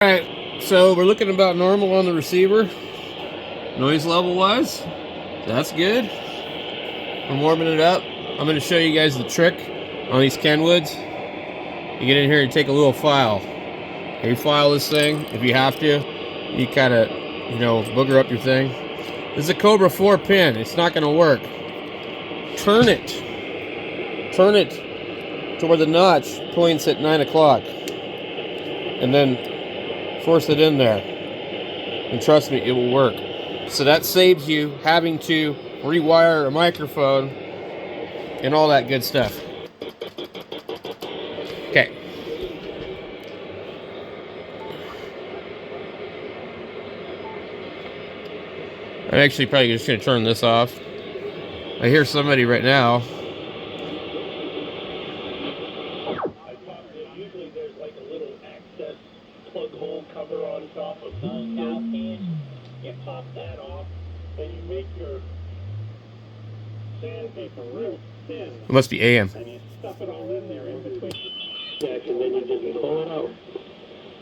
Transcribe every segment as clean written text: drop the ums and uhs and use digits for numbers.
Alright, so we're looking about normal on the receiver, noise level wise. That's good. We're warming it up. I'm going to show you guys the trick on these Kenwoods. You get in here and take a little file. You file this thing if you have to. You kind of, booger up your thing. This is a Cobra 4 pin. It's not going to work. Turn it to where the notch points at 9 o'clock. And then force it in there. And trust me, it will work. So that saves you having to rewire a microphone and all that good stuff. Okay. I'm actually probably just going to turn this off. I hear somebody right now. Usually there's like a little access plug hole cover on top of the mouthpiece. You pop that off, and you make your sandpaper real thin. It must be AM. And you stuff it all in there in between. And then you just pull it out.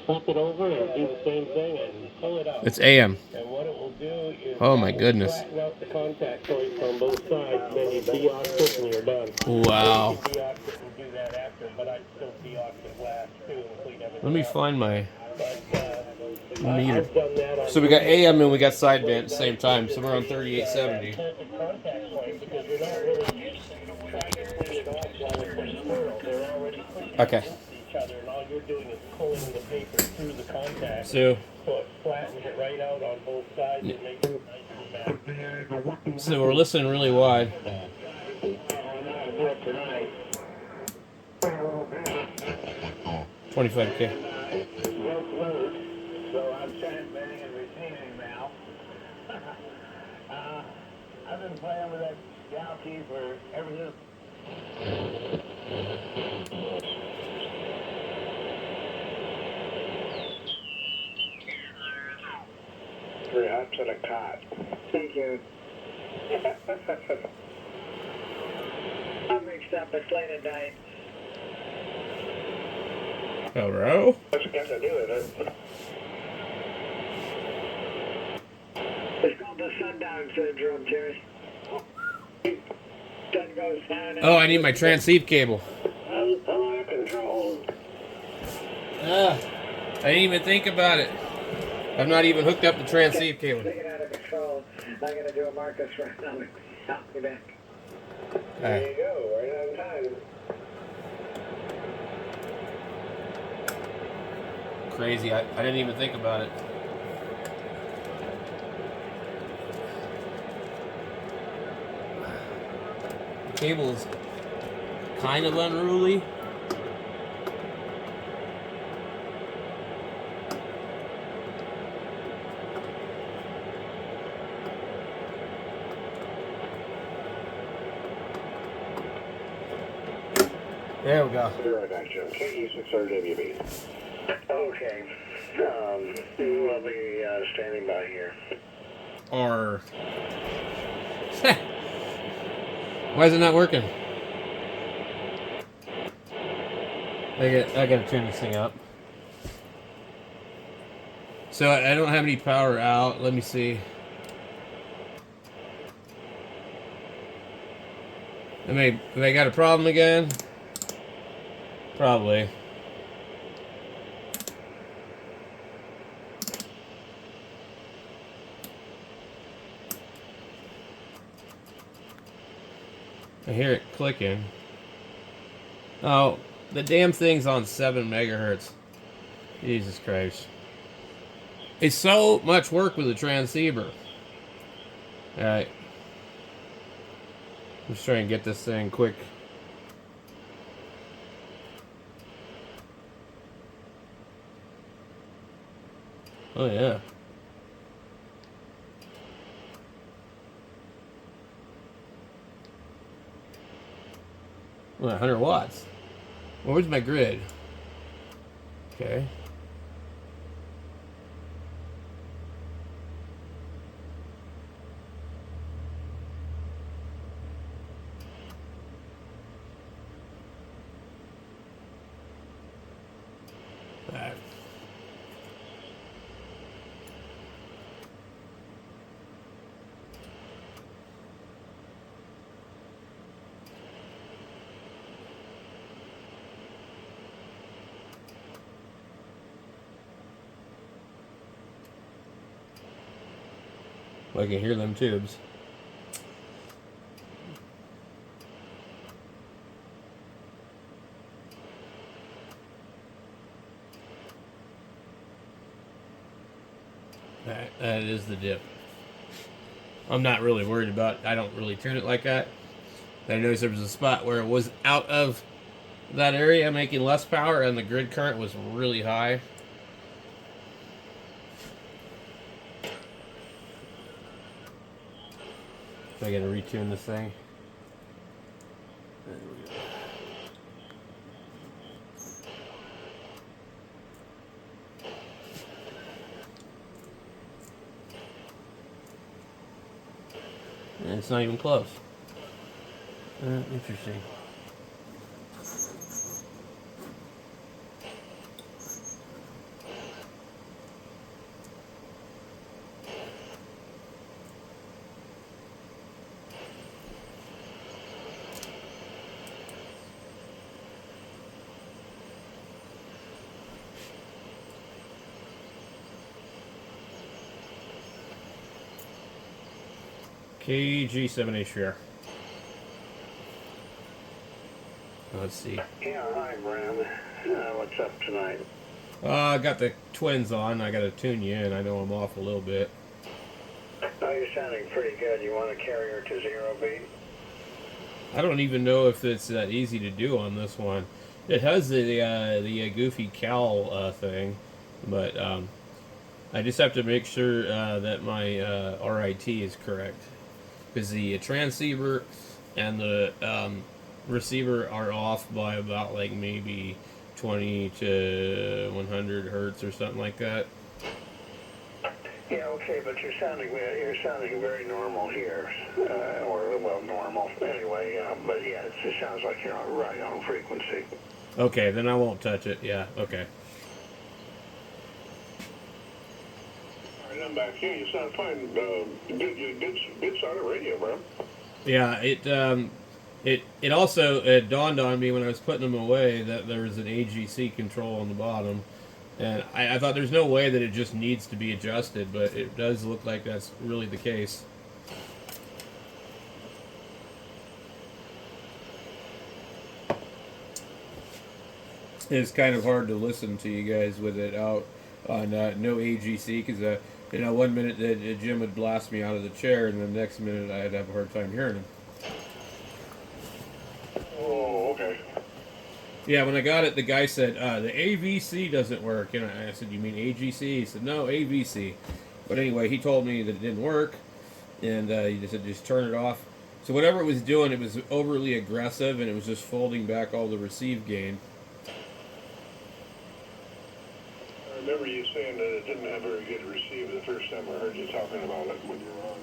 Flip it over and do the same thing and pull it out. It's AM. And what it will do is Oh my goodness. flatten out the contact points on both sides, and then you de-ox it and you're done. Wow. You can de-ox it and do that after, but I'd still de-ox it last too and clean everything. Let me find my meter. I've done that on So we got AM and we got sideband at the same time, so we're on 3870. contact point because you're not really trying to clean it off while it's swirl. They're already pushing Okay. against each other, and all you're doing is pulling the paper through the contact. So it flattens it right out on both sides and makes it nice and fast. we're listening really wide. 25K. So I'm sandbagging and retaining now. I've been playing with that gal key for everything. 3 hops and a cot. Thank you. I'm mixed up. It's late at night. Hello? What's it got to do with it? It's called the sundown syndrome, Terry. Sun goes down. Oh, I need my transceive cable. Control. I didn't even think about it. I've not even hooked up the transceive cable. Take it out of control. I'm going to do a Marcus right now. I'll be back. There you go. Right on time. Crazy. I didn't even think about it. The cable is kind of unruly. There we go. Right back, Joe. KE6RWB. Okay. We'll be standing by here. Or why is it not working? I gotta turn this thing up. So I don't have any power out. Let me see. Have I got a problem again? Probably. I hear it clicking. Oh, the damn thing's on 7 megahertz. Jesus Christ. It's so much work with a transceiver. Alright. Let's try and get this thing quick. Oh yeah. Well, 100 watts. Well, where's my grid? Okay. Alright. I can hear them tubes. That is the dip. I'm not really worried about it. I don't really tune it like that. I noticed there was a spot where it was out of that area making less power and the grid current was really high. I gotta retune this thing. There we go. And it's not even close. Interesting. KG7A share. Let's see. Yeah, hi, Bram. What's up tonight? I got the twins on. I got to tune you in. I know I'm off a little bit. Oh, you're sounding pretty good. You want to carry her to 0 beat? I don't even know if it's that easy to do on this one. It has the goofy cowl thing, but I just have to make sure that my RIT is correct, because the transceiver and the receiver are off by about like maybe 20 to 100 hertz or something like that. Yeah, okay, but you're sounding very normal here, or well, normal anyway. But yeah, it sounds like you're right on frequency. Okay, then I won't touch it. Yeah, okay. All right, I'm back here. You sound fine. Good solid radio, bro. Yeah, it also dawned on me when I was putting them away that there was an AGC control on the bottom, and I thought there's no way that it just needs to be adjusted, but it does look like that's really the case. It's kind of hard to listen to you guys with it out on no AGC, because one minute Jim would blast me out of the chair, and the next minute I'd have a hard time hearing him. Oh, okay. Yeah, when I got it, the guy said, the AVC doesn't work. And I said, you mean AGC? He said, no, AVC. But anyway, he told me that it didn't work, and he just said, just turn it off. So whatever it was doing, it was overly aggressive, and it was just folding back all the receive gain. I remember you saying that it didn't have very good receive the first time I heard you talking about it when you were on.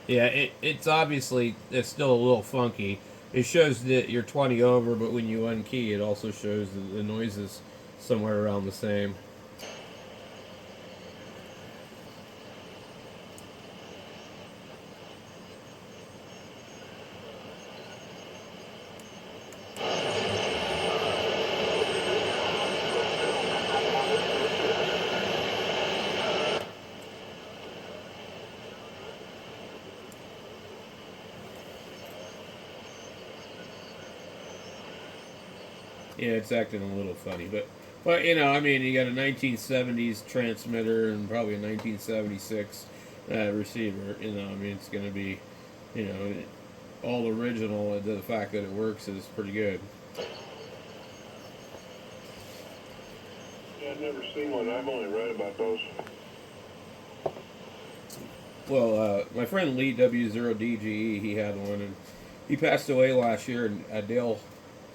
Yeah, it's obviously, it's still a little funky. It shows that you're 20 over, but when you unkey, it also shows that the noise is somewhere around the same. Yeah, it's acting a little funny, but I mean, you got a 1970s transmitter and probably a 1976 receiver. I mean, it's going to be, all original. The fact that it works is pretty good. Yeah, I've never seen one. I've only read about those. Well, my friend Lee W0DGE, he had one, and he passed away last year, and Dale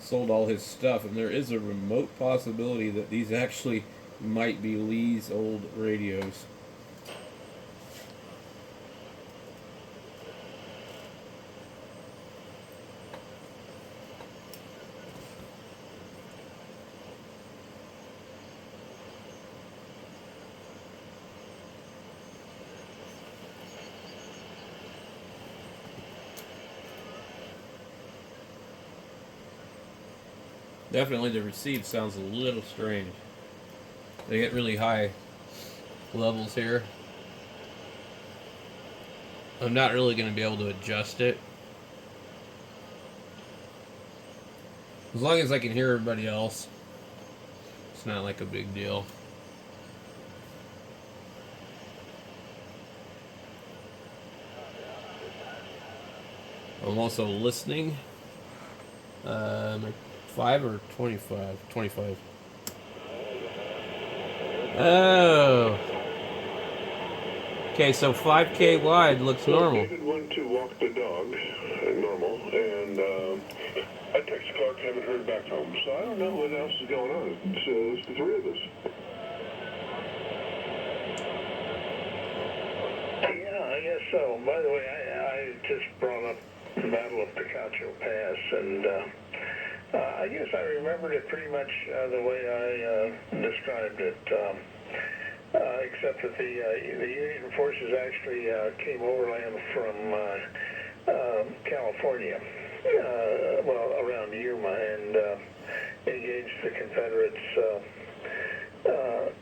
sold all his stuff, and there is a remote possibility that these actually might be Lee's old radios. Definitely the receive sounds a little strange. They get really high levels here. I'm not really going to be able to adjust it. As long as I can hear everybody else, it's not like a big deal. I'm also listening. 5 or 25? 25. Oh. Okay, so 5K wide looks normal. David went to walk the dog, normal, and I texted Clark, haven't heard back from him, so I don't know what else is going on. It's the three of us. Yeah, I guess so. By the way, I just brought up the Battle of Picacho Pass, and I guess I remembered it pretty much the way I described it, except that the Union forces actually came overland from California, well, around Yuma, and engaged the Confederates at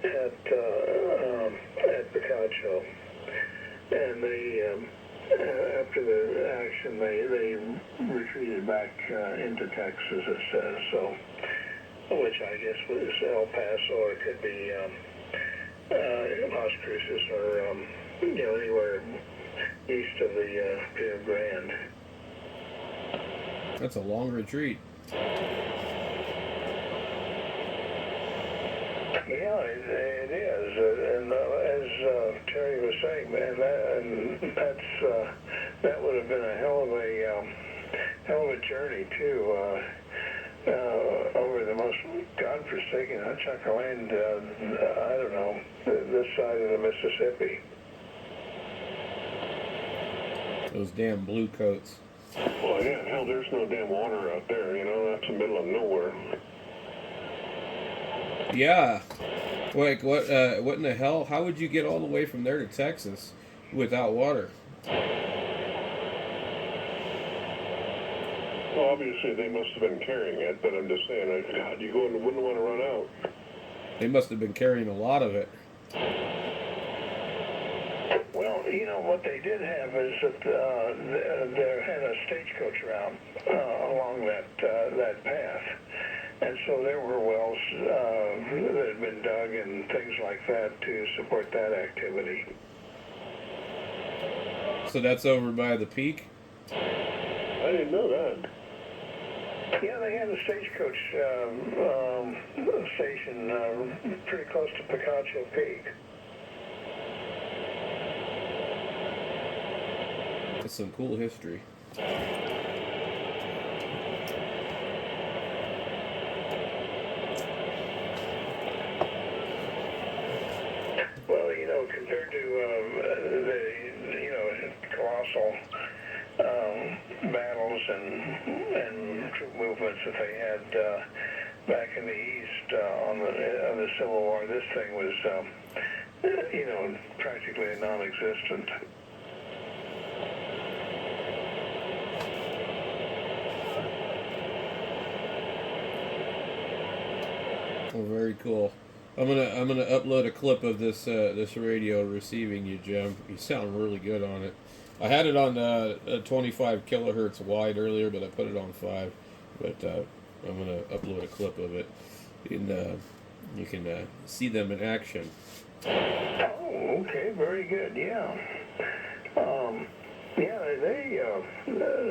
Picacho. And they, after the action, they retreated back into Texas, it says, so, which I guess was El Paso, or it could be Las Cruces, or, anywhere east of the Rio Grande. That's a long retreat. Yeah, it is, and as Terry was saying, man, that would have been a hell of a journey too, over the most godforsaken chunk of land, I don't know, this side of the Mississippi. Those damn blue coats. Well, yeah, hell, there's no damn water out there, that's the middle of nowhere. Yeah. Like, what in the hell? How would you get all the way from there to Texas without water? Well, obviously they must have been carrying it, but I'm just saying, God, you wouldn't want to run out. They must have been carrying a lot of it. Well, what they did have is that they had a stagecoach route along that path. And so there were wells that had been dug and things like that to support that activity. So that's over by the peak? I didn't know that. Yeah, they had a stagecoach station pretty close to Picacho Peak. That's some cool history. Well, compared to the colossal battles and troop movements that they had back in the East on the Civil War, this thing was practically non-existent. Oh, very cool. I'm gonna upload a clip of this radio receiving you, Jim. You sound really good on it. I had it on 25 kilohertz wide earlier, but I put it on 5. But I'm gonna upload a clip of it, and you can see them in action. Oh, okay, very good. Yeah. Yeah,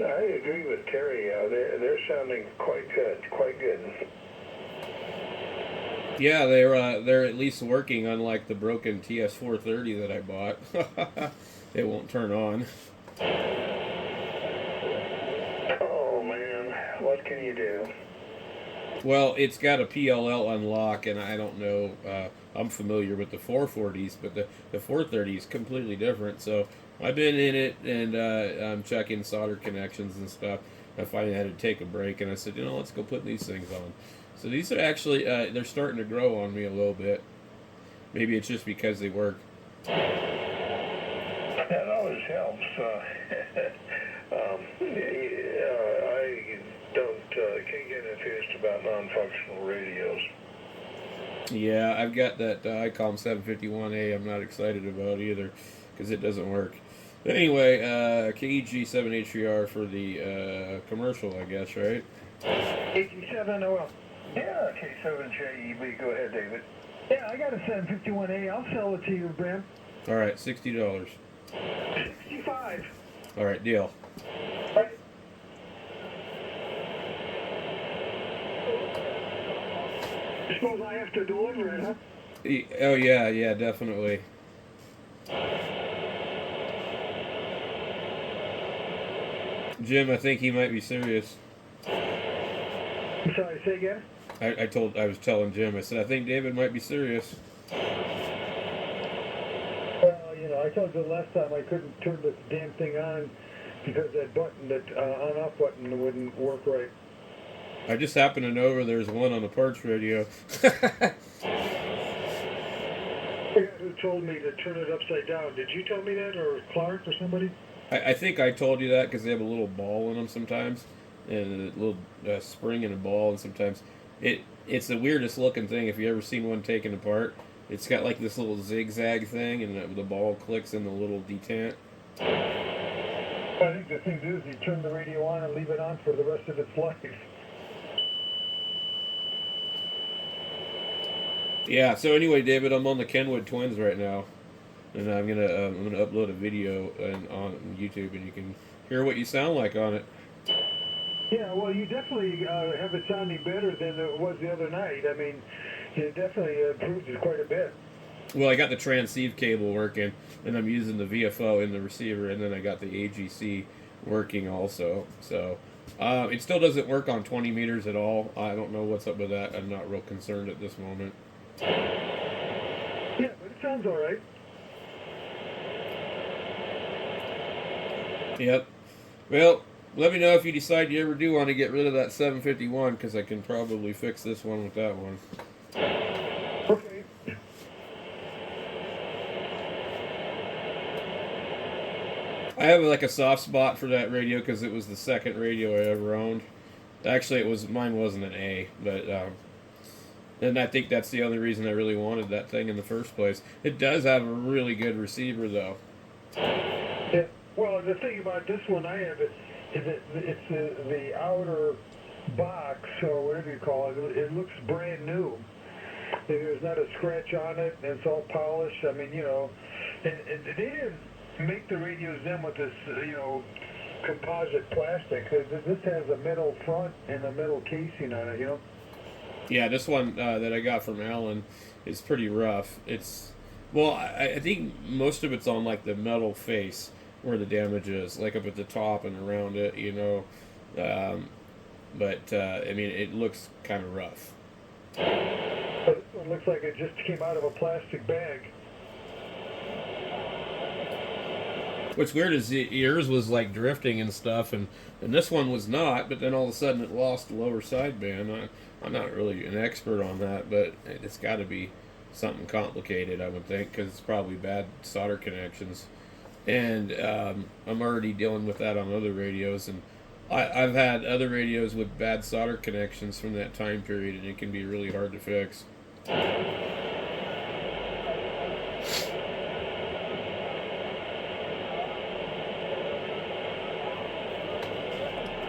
I agree with Terry. They're sounding quite good. Yeah, they're at least working, unlike the broken TS430 that I bought. It won't turn on. Oh man, what can you do? Well, it's got a PLL unlock, and I don't know. I'm familiar with the 440s, but the 430 is completely different. So I've been in it, and I'm checking solder connections and stuff. I finally had to take a break, and I said, let's go put these things on. So these are actually, they're starting to grow on me a little bit. Maybe it's just because they work. That always helps. I can't get enthused about non-functional radios. Yeah, I've got that ICOM 751A. I'm not excited about either because it doesn't work. But anyway, KEG 7HCR for the commercial, I guess, right? 87, oh well. Yeah, K7JEB. Go ahead, David. Yeah, I got a 751A. I'll sell it to you, Bram. All right, $60. 65. All right, deal. Right. Suppose I have to deliver it, huh? Oh yeah, definitely. Jim, I think he might be serious. I'm sorry, say again? I was telling Jim, I said, I think David might be serious. Well, you know, I told you last time I couldn't turn this damn thing on because that button, that on-off button wouldn't work right. I just happen to know where there's one on the parts radio. The guy who told me to turn it upside down, did you tell me that, or Clark or somebody? I think I told you that because they have a little ball in them sometimes, and a little spring and a ball, and sometimes it's the weirdest looking thing. If you ever seen one taken apart, it's got like this little zigzag thing, and the ball clicks in the little detent. I think the thing is you turn the radio on and leave it on for the rest of its life. Yeah. So anyway, David, I'm on the Kenwood twins right now, and I'm gonna upload a video on YouTube, and you can hear what you sound like on it. Yeah, well, you definitely have it sounding better than it was the other night. I mean, it definitely improved it quite a bit. Well, I got the transceive cable working, and I'm using the VFO in the receiver, and then I got the AGC working also. So it still doesn't work on 20 meters at all. I don't know what's up with that. I'm not real concerned at this moment. Yeah, but it sounds all right. Yep. Well, let me know if you decide you ever do want to get rid of that 751, because I can probably fix this one with that one. Okay. I have like a soft spot for that radio because it was the second radio I ever owned. Actually, mine wasn't an A, but and I think that's the only reason I really wanted that thing in the first place. It does have a really good receiver, though. Yeah. Well, the thing about this one I have is it's the outer box, or whatever you call it. It looks brand new. There's not a scratch on it, and it's all polished. I mean, you know, and they didn't make the radios then with this, composite plastic. This has a metal front and a metal casing on it, you know. Yeah, this one that I got from Alan is pretty rough. I think most of it's on like the metal face where the damage is, like up at the top and around it, you know. But I mean, it looks kind of rough. This one looks like it just came out of a plastic bag. What's weird is yours was like drifting and stuff, and this one was not. But then all of a sudden, it lost the lower sideband. I'm not really an expert on that, but it's got to be something complicated, I would think, because it's probably bad solder connections. And I'm already dealing with that on other radios, and I've had other radios with bad solder connections from that time period, and it can be really hard to fix.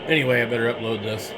Anyway, I better upload this.